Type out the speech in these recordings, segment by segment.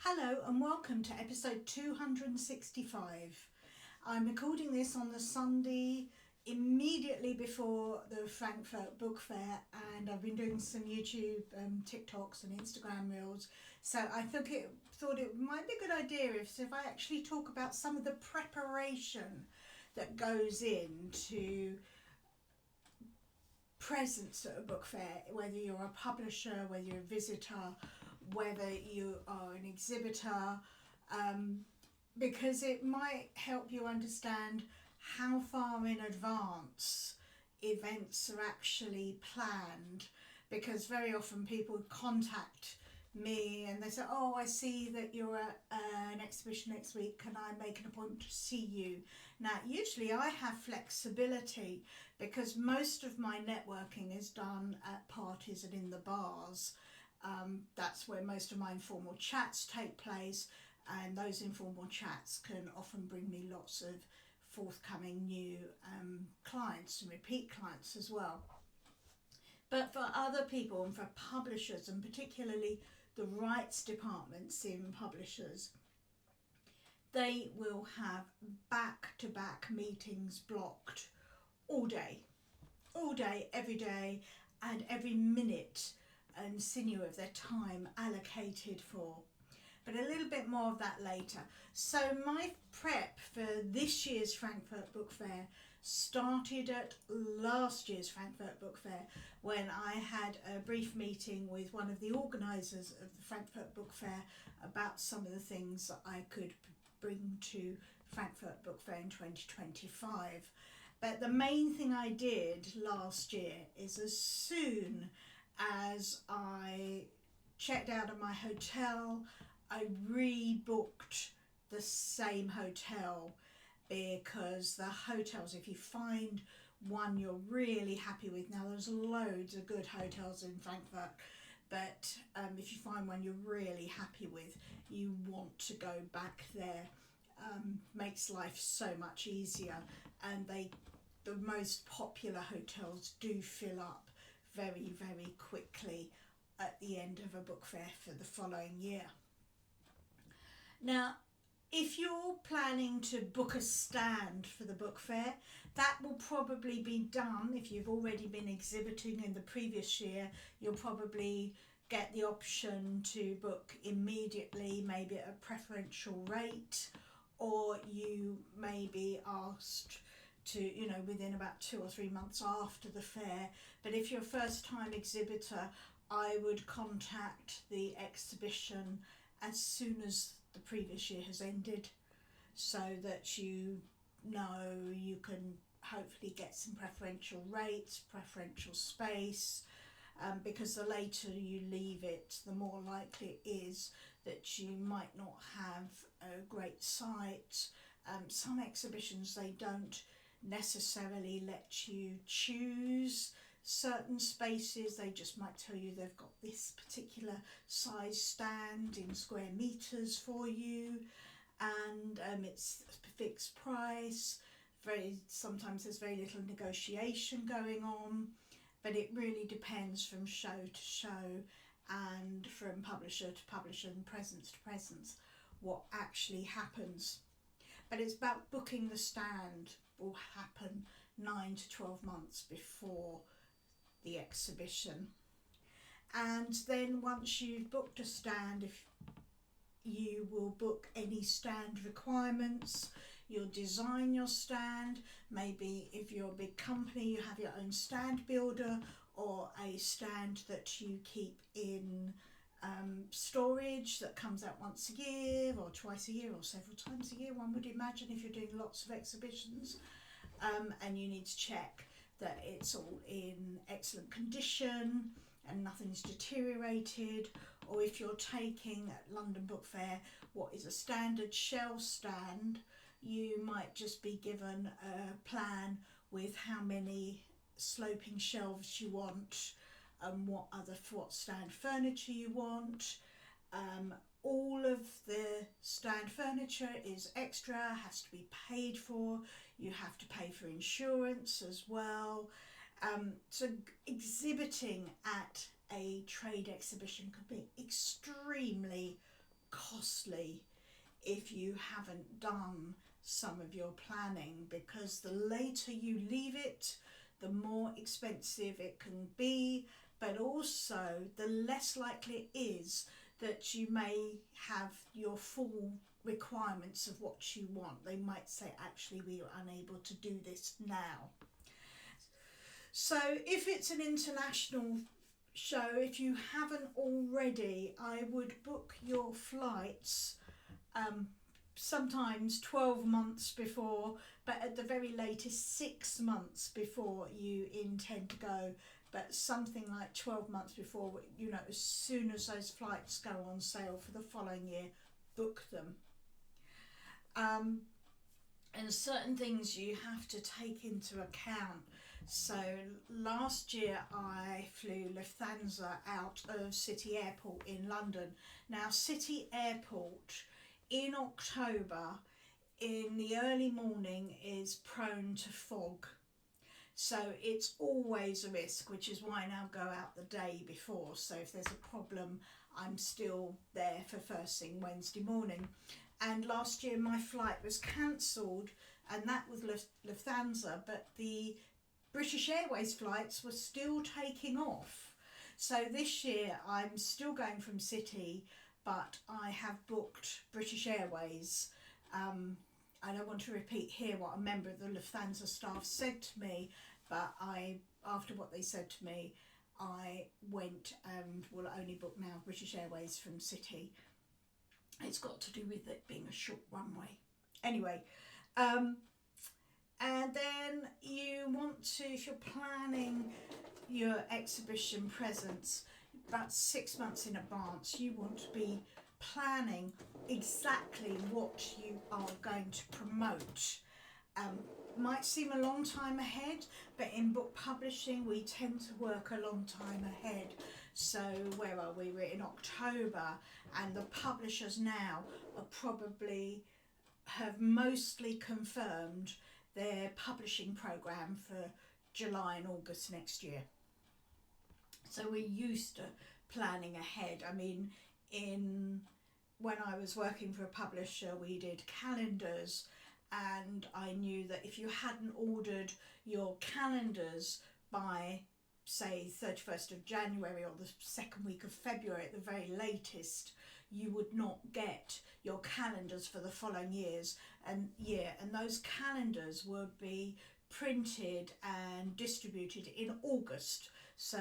Hello and welcome to episode 265. I'm recording this on the Sunday immediately before the Frankfurt Book Fair, and I've been doing some YouTube TikToks and Instagram reels, so I thought it might be a good idea if I actually talk about some of the preparation that goes into presence at a book fair, whether you're a publisher, whether you're a visitor, whether you are an exhibitor, because it might help you understand how far in advance events are actually planned, because very often people contact me and they say, oh, I see that you're at an exhibition next week, can I make an appointment to see you? Now usually I have flexibility because most of my networking is done at parties and in the bars. That's where most of my informal chats take place, and those informal chats can often bring me lots of forthcoming new clients and repeat clients as well. But for other people and for publishers, and particularly the rights departments in publishers, they will have back-to-back meetings blocked all day, every day, and every minute and sinew of their time allocated for. But a little bit more of that later. So my prep for this year's Frankfurt Book Fair started at last year's Frankfurt Book Fair, when I had a brief meeting with one of the organisers of the Frankfurt Book Fair about some of the things that I could bring to Frankfurt Book Fair in 2025. But the main thing I did last year is, as soon as I checked out of my hotel, I rebooked the same hotel, because the hotels, if you find one you're really happy with, now there's loads of good hotels in Frankfurt, but if you find one you're really happy with, you want to go back there. Makes life so much easier, and the most popular hotels do fill up very, very quickly at the end of a book fair for the following year. Now, if you're planning to book a stand for the book fair, that will probably be done. If you've already been exhibiting in the previous year, you'll probably get the option to book immediately, maybe at a preferential rate, or you may be asked to, within about 2 or 3 months after the fair. But if you're a first time exhibitor, I would contact the exhibition as soon as the previous year has ended, so that you know you can hopefully get some preferential rates, preferential space, because the later you leave it, the more likely it is that you might not have a great site. Some exhibitions, they don't necessarily let you choose certain spaces, they just might tell you they've got this particular size stand in square meters for you, and it's a fixed price. Sometimes there's very little negotiation going on, but it really depends from show to show and from publisher to publisher and presence to presence what actually happens. But it's about booking the stand will happen 9 to 12 months before the exhibition. And then once you've booked a stand, if you will book any stand requirements, you'll design your stand. Maybe if you're a big company, you have your own stand builder, or a stand that you keep in storage that comes out once a year or twice a year or several times a year, one would imagine, if you're doing lots of exhibitions, and you need to check that it's all in excellent condition and nothing's deteriorated. Or if you're taking at London Book Fair what is a standard shelf stand, you might just be given a plan with how many sloping shelves you want and what stand furniture you want. All of the stand furniture is extra, has to be paid for. You have to pay for insurance as well. So exhibiting at a trade exhibition can be extremely costly if you haven't done some of your planning, because the later you leave it, the more expensive it can be, but also the less likely it is that you may have your full requirements of what you want. They might say, actually, we are unable to do this now. So if it's an international show, if you haven't already, I would book your flights sometimes 12 months before, but at the very latest 6 months before you intend to go, but something like 12 months before, you know, as soon as those flights go on sale for the following year, book them. And certain things you have to take into account. So last year I flew Lufthansa out of City Airport in London. Now City Airport in October in the early morning is prone to fog. So it's always a risk, which is why I now go out the day before. So if there's a problem, I'm still there for first thing Wednesday morning. And last year my flight was cancelled, and that was Lufthansa, but the British Airways flights were still taking off. So this year I'm still going from City, but I have booked British Airways. I don't want to repeat here what a member of the Lufthansa staff said to me, but after what they said to me, I went and will only book now British Airways from City. It's got to do with it being a short runway. Anyway, and then you want to, if you're planning your exhibition presence about 6 months in advance, you want to be planning exactly what you are going to promote. Might seem a long time ahead, but in book publishing we tend to work a long time ahead. So where are we? We're in October, and the publishers now are probably have mostly confirmed their publishing program for July and August next year. So we're used to planning ahead. I mean, when I was working for a publisher, we did calendars, and I knew that if you hadn't ordered your calendars by, say, 31st of January or the second week of February at the very latest, you would not get your calendars for the following year, and those calendars would be printed and distributed in August. So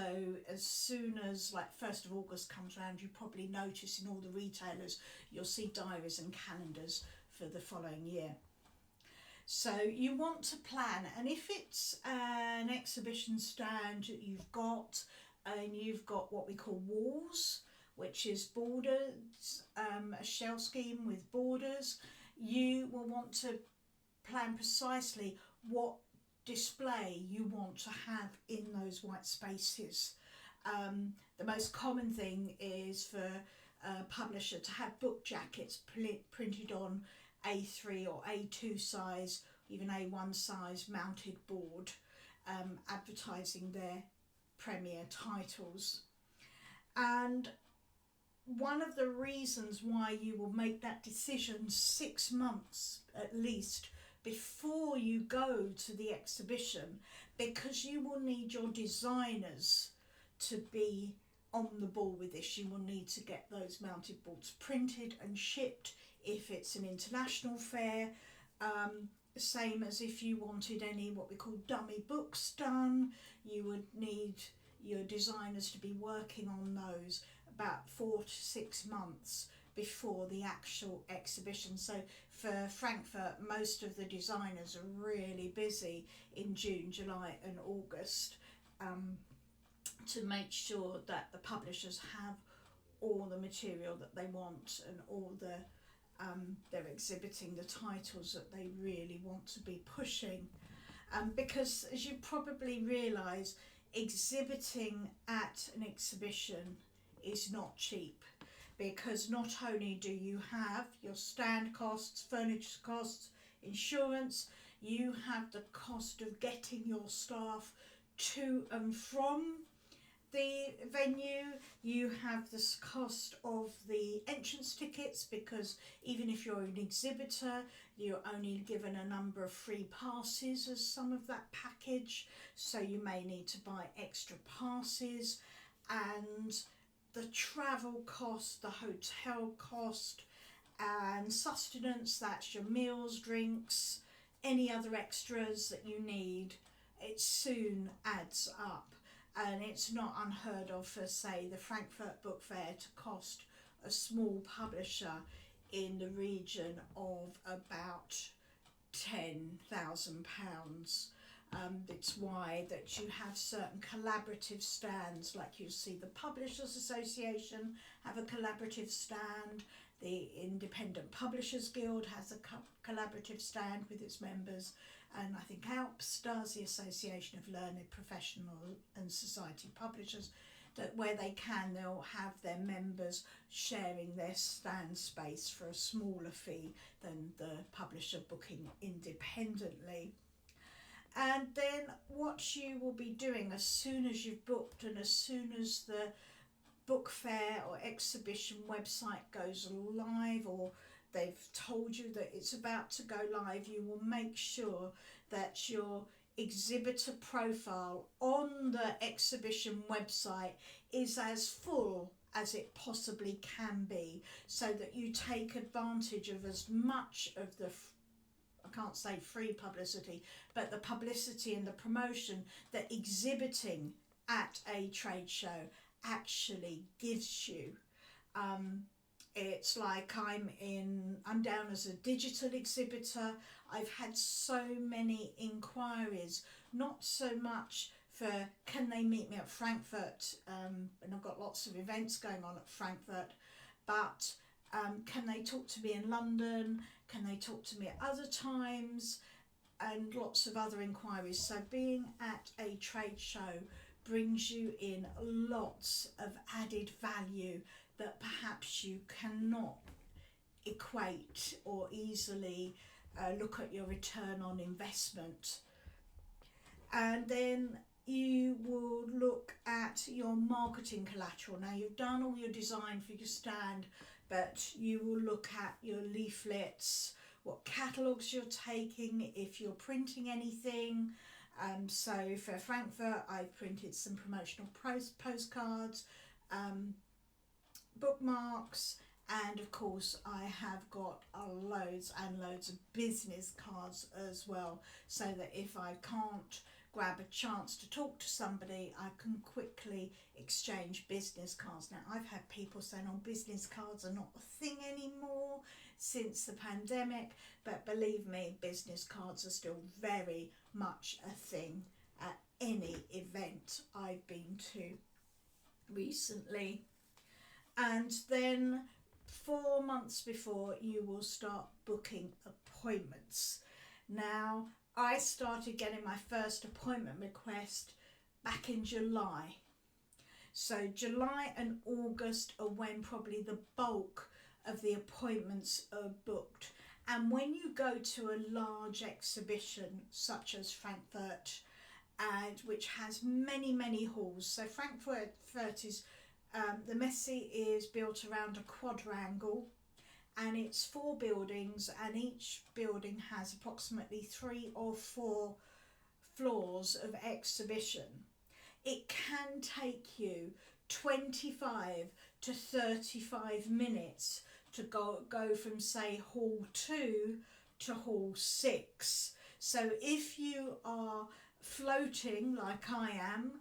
as soon as like 1st of August comes around, you probably notice in all the retailers you'll see diaries and calendars for the following year. So you want to plan, and if it's an exhibition stand that you've got, and you've got what we call walls, which is borders, a shell scheme with borders, you will want to plan precisely what display you want to have in those white spaces. The most common thing is for a publisher to have book jackets printed on A3 or A2 size, even A1 size mounted board, advertising their premier titles. And one of the reasons why you will make that decision 6 months at least before you go to the exhibition, because you will need your designers to be on the ball with this. You will need to get those mounted boards printed and shipped if it's an international fair. Same as if you wanted any what we call dummy books done, you would need your designers to be working on those about 4 to 6 months before the actual exhibition. So for Frankfurt, most of the designers are really busy in June, July and August to make sure that the publishers have all the material that they want and all the they're exhibiting the titles that they really want to be pushing. Because as you probably realise, exhibiting at an exhibition is not cheap, because not only do you have your stand costs, furniture costs, insurance, you have the cost of getting your staff to and from the venue, you have the cost of the the entrance tickets, because even if you're an exhibitor, you're only given a number of free passes as some of that package, so you may need to buy extra passes. And the travel cost, the hotel cost, and sustenance, that's your meals, drinks, any other extras that you need, it soon adds up. And it's not unheard of for, say, the Frankfurt Book Fair to cost a small publisher in the region of about £10,000. It's why that you have certain collaborative stands, like you see the Publishers Association have a collaborative stand, the Independent Publishers Guild has a collaborative stand with its members, and I think ALPS does, the Association of Learned Professional and Society Publishers, that where they can, they'll have their members sharing their stand space for a smaller fee than the publisher booking independently. And then what you will be doing as soon as you've booked and as soon as the book fair or exhibition website goes live, or they've told you that it's about to go live, you will make sure that your exhibitor profile on the exhibition website is as full as it possibly can be, so that you take advantage of as much of the I can't say free publicity, but the publicity and the promotion that exhibiting at a trade show actually gives you. It's like I'm down as a digital exhibitor. I've had so many inquiries, not so much for can they meet me at Frankfurt, and I've got lots of events going on at Frankfurt, but can they talk to me in London? Can they talk to me at other times? And lots of other inquiries. So being at a trade show brings you in lots of added value that perhaps you cannot equate or easily look at your return on investment. And then you will look at your marketing collateral. Now you've done all your design for your stand, but you will look at your leaflets, what catalogues you're taking, if you're printing anything. So for Frankfurt, I've printed some promotional postcards, bookmarks, and of course I have got loads and loads of business cards as well, so that if I can't grab a chance to talk to somebody, I can quickly exchange business cards. Now I've had people saying, oh, business cards are not a thing anymore since the pandemic, but believe me, business cards are still very much a thing at any event I've been to recently. And then 4 months before, you will start booking appointments. Now I started getting my first appointment request back in July. So July and August are when probably the bulk of the appointments are booked. And when you go to a large exhibition such as Frankfurt, and which has many halls. So Frankfurt is, the Messe is built around a quadrangle, and it's 4 buildings, and each building has approximately 3 or 4 floors of exhibition. It can take you 25 to 35 minutes to go from, say, hall 2 to hall 6. So if you are floating like I am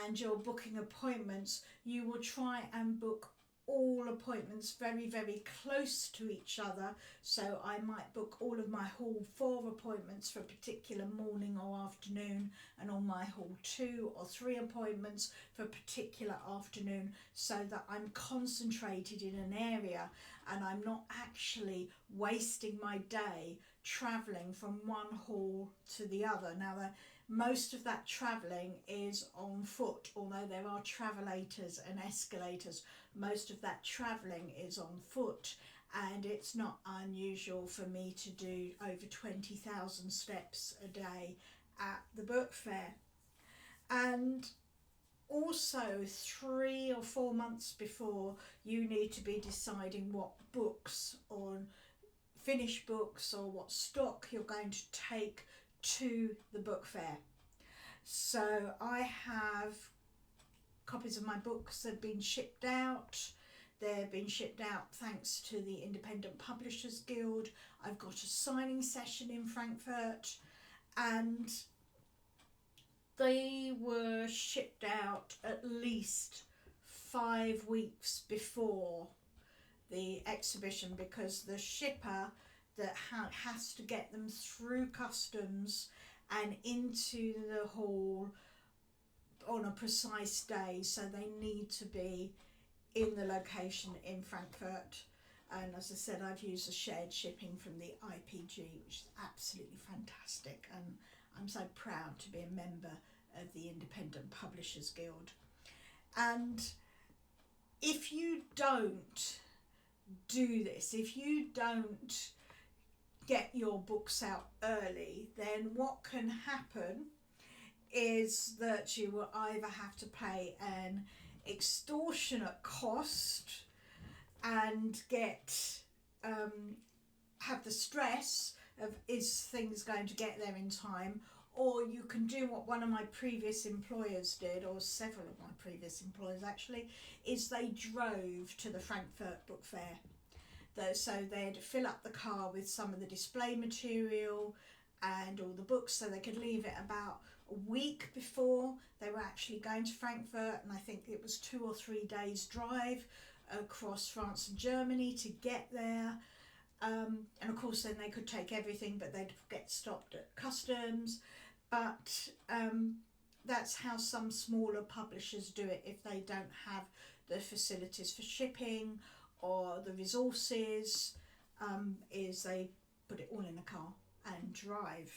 and you're booking appointments, you will try and book all appointments very close to each other. So I might book all of my hall 4 appointments for a particular morning or afternoon, and all my hall 2 or 3 appointments for a particular afternoon, so that I'm concentrated in an area and I'm not actually wasting my day travelling from one hall to the other. Now most of that travelling is on foot, although there are travelators and escalators. Most of that travelling is on foot, and it's not unusual for me to do over 20,000 steps a day at the book fair. And also 3 or 4 months before, you need to be deciding what books or finished books or what stock you're going to take to the book fair. So I have copies of my books that have been shipped out. They've been shipped out thanks to the Independent Publishers Guild. I've got a signing session in Frankfurt, and they were shipped out at least 5 weeks before the exhibition, because the shipper that has to get them through customs and into the hall on a precise day, so they need to be in the location in Frankfurt. And as I said, I've used the shared shipping from the IPG, which is absolutely fantastic, and I'm so proud to be a member of the Independent Publishers Guild. And if you don't do this, if you don't get your books out early, then what can happen is that you will either have to pay an extortionate cost and have the stress of, is things going to get there in time, or you can do what one of my previous employers did, or several of my previous employers actually, is they drove to the Frankfurt Book Fair. So they'd fill up the car with some of the display material and all the books, so they could leave it about a week before they were actually going to Frankfurt, and I think it was 2 or 3 days drive across France and Germany to get there. And of course then they could take everything, but they'd get stopped at customs. But that's how some smaller publishers do it if they don't have the facilities for shipping or the resources, is they put it all in a car and drive.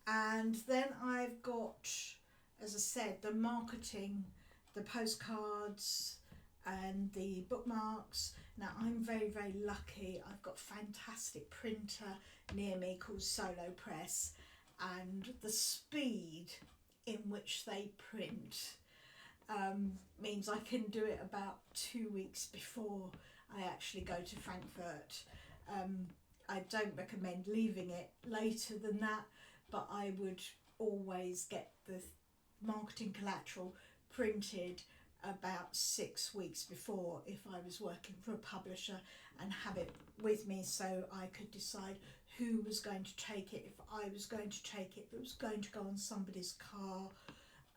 And then I've got, as I said, the marketing, the postcards and the bookmarks. Now I'm very, very lucky. I've got a fantastic printer near me called Solo Press, and the speed in which they print means I can do it about 2 weeks before I actually go to Frankfurt. I don't recommend leaving it later than that, but I would always get the marketing collateral printed about 6 weeks before if I was working for a publisher, and have it with me so I could decide who was going to take it, if I was going to take it, if it was going to go on somebody's car,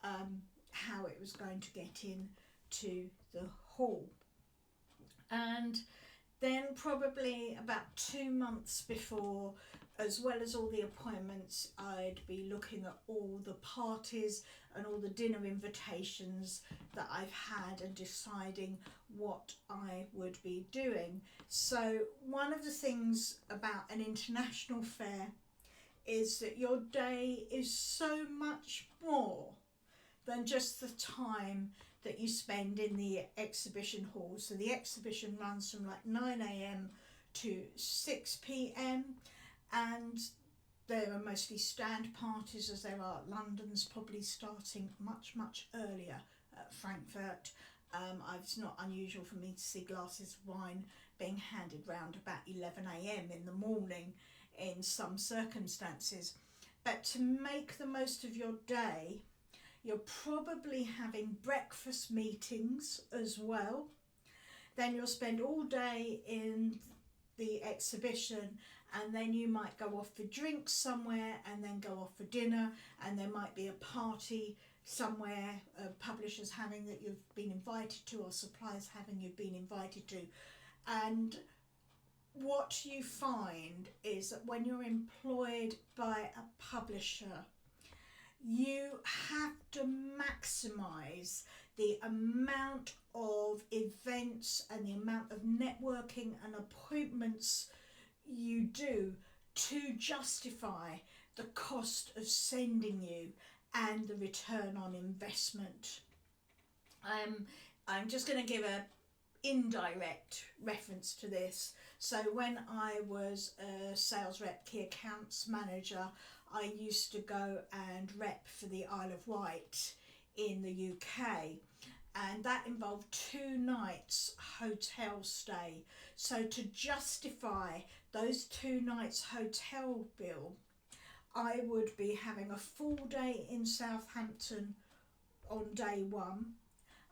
how it was going to get in to the hall. And then probably about 2 months before, as well as all the appointments, I'd be looking at all the parties and all the dinner invitations that I've had and deciding what I would be doing. So one of the things about an international fair is that your day is so much more than just the time that you spend in the exhibition hall. So the exhibition runs from like 9 a.m. to 6 p.m. and there are mostly stand parties, as there are. London's probably starting much earlier at Frankfurt. It's not unusual for me to see glasses of wine being handed round about 11 a.m. in the morning in some circumstances. But to make the most of your day, you're probably having breakfast meetings as well. Then you'll spend all day in the exhibition, and then you might go off for drinks somewhere and then go off for dinner, and there might be a party somewhere, publishers having that you've been invited to, or suppliers having you've been invited to. And what you find is that when you're employed by a publisher, you have to maximise the amount of events and the amount of networking and appointments you do to justify the cost of sending you and the return on investment. I'm just going to give a indirect reference to this. So when I was a sales rep, key accounts manager, I used to go and rep for the Isle of Wight in the UK, and that involved 2 nights hotel stay. So to justify those 2 nights hotel bill, I would be having a full day in Southampton on day 1.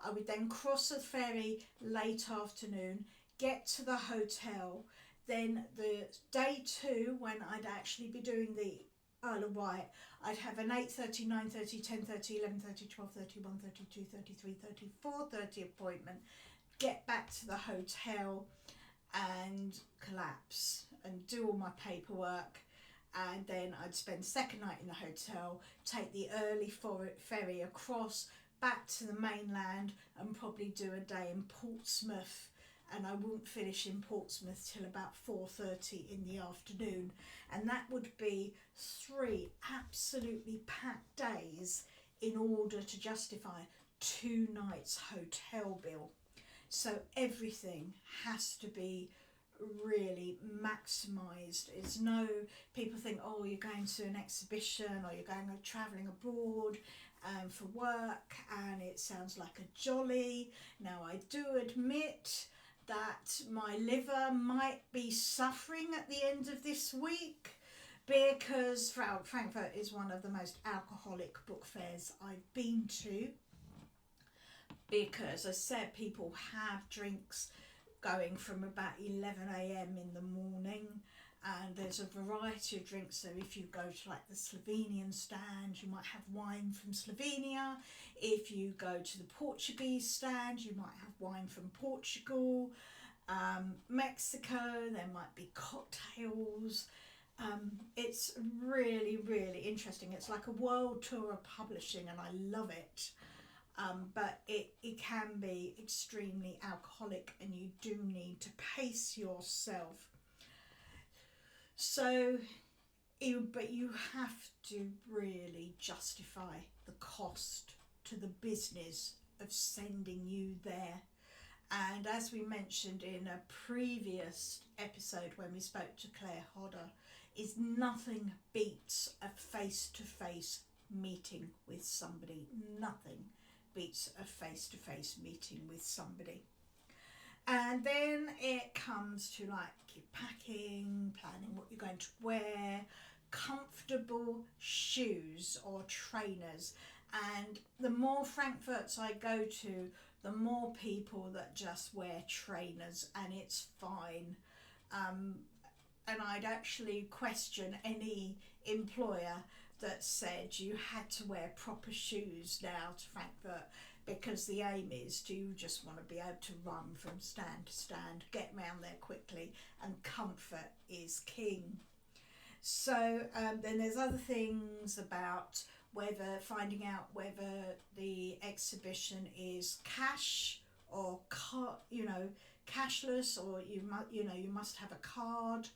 I would then cross the ferry late afternoon, get to the hotel, then the day 2, when I'd actually be doing the Isle of Wight, I'd have an 8:30, 9:30, 10:30, 11:30, 12:30, 1:30, 2:30, 3:30, 4:30 appointment, get back to the hotel and collapse and do all my paperwork, and then I'd spend second night in the hotel, take the early ferry across back to the mainland, and probably do a day in Portsmouth, and I wouldn't finish in Portsmouth till about 4:30 in the afternoon. And that would be 3 absolutely packed days in order to justify 2 nights hotel bill. So everything has to be really maximised. It's no, people think, oh, you're going to an exhibition or you're going travelling abroad for work, and it sounds like a jolly. Now, I do admit that my liver might be suffering at the end of this week, because Frankfurt is one of the most alcoholic book fairs I've been to, because, as I said, people have drinks going from about 11 a.m. in the morning, and there's a variety of drinks. So if you go to like the Slovenian stand, you might have wine from Slovenia. If you go to the Portuguese stand, you might have wine from Portugal. Mexico, there might be cocktails. It's really, really interesting. It's like a world tour of publishing, and I love it. But it can be extremely alcoholic, and you do need to pace yourself. So, but you have to really justify the cost to the business of sending you there. And as we mentioned in a previous episode when we spoke to Claire Hodder, is nothing beats a face-to-face meeting with somebody. Nothing beats a face-to-face meeting with somebody. And then it comes to like your packing, planning what you're going to wear, comfortable shoes or trainers. And the more Frankfurts I go to, the more people that just wear trainers, and it's fine. And I'd actually question any employer that said you had to wear proper shoes now to Frankfurt, because the aim is, do you just want to be able to run from stand to stand, get round there quickly, and comfort is king. So then there's other things about finding out whether the exhibition is cash or cashless, or you must have a card.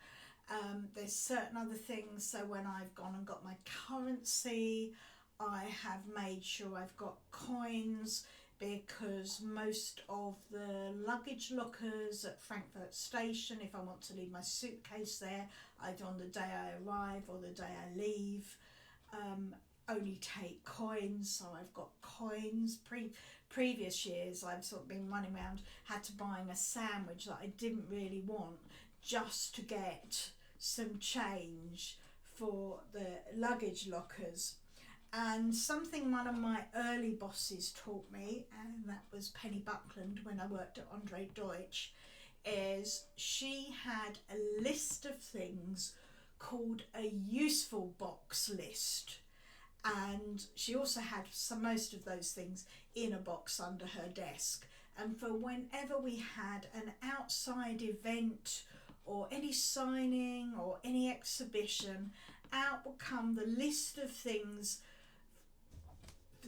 There's certain other things. So when I've gone and got my currency, I have made sure I've got coins, because most of the luggage lockers at Frankfurt Station, if I want to leave my suitcase there, either on the day I arrive or the day I leave, only take coins. So I've got coins. Previous years I've sort of been running around, had to buying a sandwich that I didn't really want, just to get some change for the luggage lockers. And something one of my early bosses taught me, and that was Penny Buckland when I worked at Andre Deutsch, is she had a list of things called a useful box list. And she also had most of those things in a box under her desk. And for whenever we had an outside event or any signing or any exhibition, out would come the list of things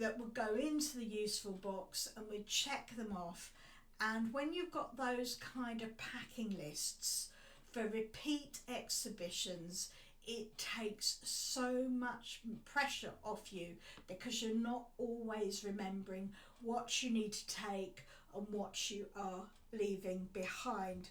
that would go into the useful box, and we'd check them off. And when you've got those kind of packing lists for repeat exhibitions, it takes so much pressure off you, because you're not always remembering what you need to take and what you are leaving behind.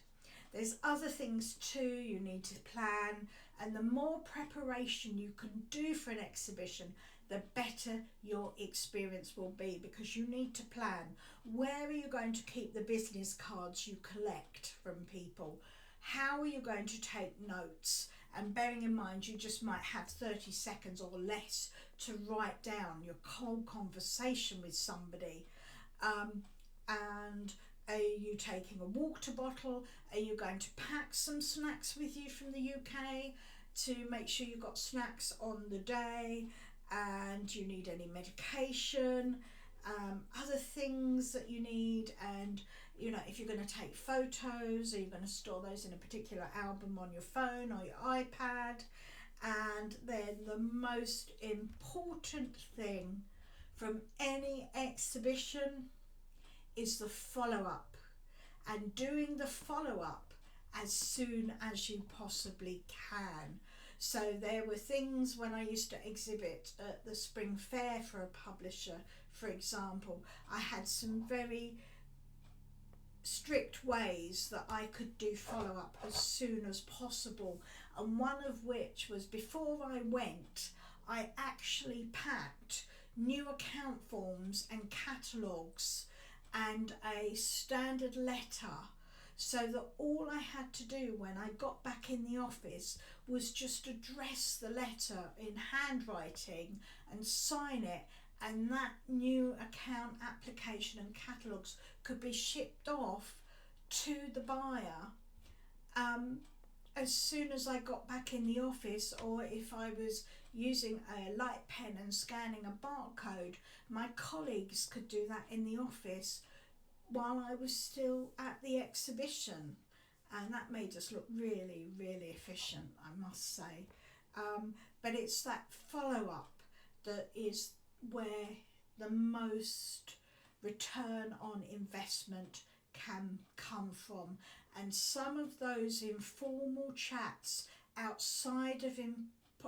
There's other things too you need to plan, and the more preparation you can do for an exhibition, the better your experience will be, because you need to plan. Where are you going to keep the business cards you collect from people? How are you going to take notes? And bearing in mind, you just might have 30 seconds or less to write down your whole conversation with somebody. And are you taking a water bottle? Are you going to pack some snacks with you from the UK to make sure you've got snacks on the day? And do you need any medication? Other things that you need, and you know, if you're going to take photos, are you going to store those in a particular album on your phone or your iPad? And then the most important thing from any exhibition is the follow-up, and doing the follow-up as soon as you possibly can. So there were things when I used to exhibit at the Spring Fair for a publisher, for example, I had some very strict ways that I could do follow-up as soon as possible, and one of which was, before I went, I actually packed new account forms and catalogues and a standard letter, so that all I had to do when I got back in the office was just address the letter in handwriting and sign it, and that new account application and catalogues could be shipped off to the buyer as soon as I got back in the office. Or if I was using a light pen and scanning a barcode, my colleagues could do that in the office while I was still at the exhibition, and that made us look really, really efficient, I must say. But it's that follow-up that is where the most return on investment can come from, and some of those informal chats outside of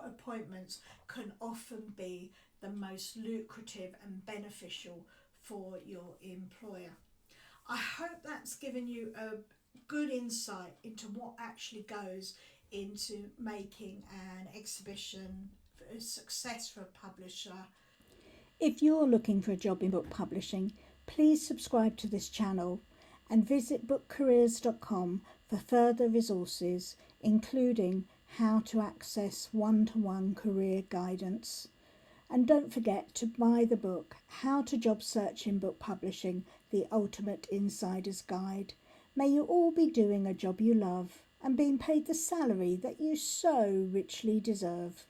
appointments can often be the most lucrative and beneficial for your employer. I hope that's given you a good insight into what actually goes into making an exhibition a success for a publisher. If you're looking for a job in book publishing, please subscribe to this channel and visit bookcareers.com for further resources, including how to access one-to-one career guidance. And don't forget to buy the book, How to Job Search in Book Publishing, The Ultimate Insider's Guide. May you all be doing a job you love and being paid the salary that you so richly deserve.